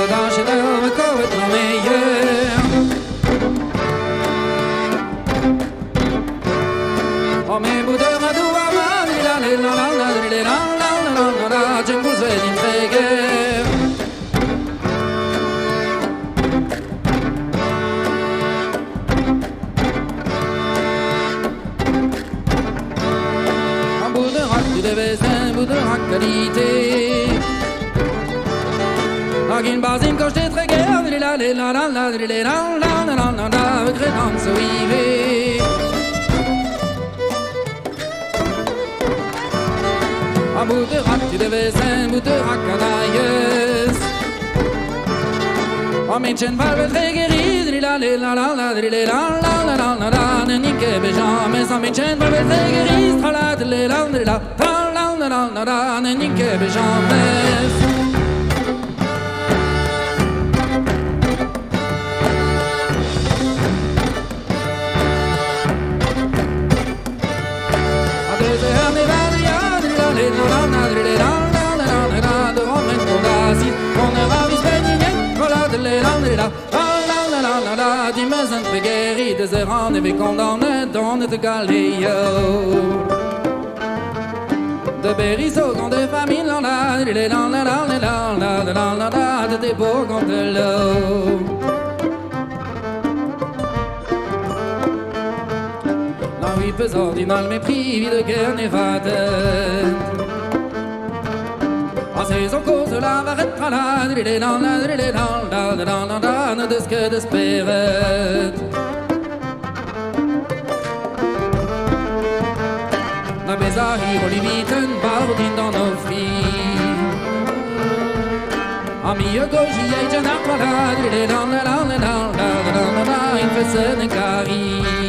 dagen wel we komen het nog mee. Oh mijn moeder maar doe maar man, la la la la la la la la la la, jingle zwet in tregen. Een boerderak die de wees en boerderak kwaliteit. Geen baas in kost dit regeer, la la la la la la la la la la, we krijgen zo even. Een boerderak die de wees en boerderak kanaïes. Een mensen waar we regeer, la la la la la la la la la la, en ik heb jamais een mensen waar we regeer, la la la la la la la la, en ik heb jamais. Die mensen vergeren, de ze gaan en we condamnen dans het galéo. De berries au grand de famille, la la la la la la la la la la la, de tes beaux gants de l'eau. La vie peut ordinal mépris, vie de guerre névade. Ces en cause la varette malade, il est dans la de ce que d'espérer. La besahi limiten bardin dans nos filles. Ami goji et janak malade, il est dans la il fait se n'encari.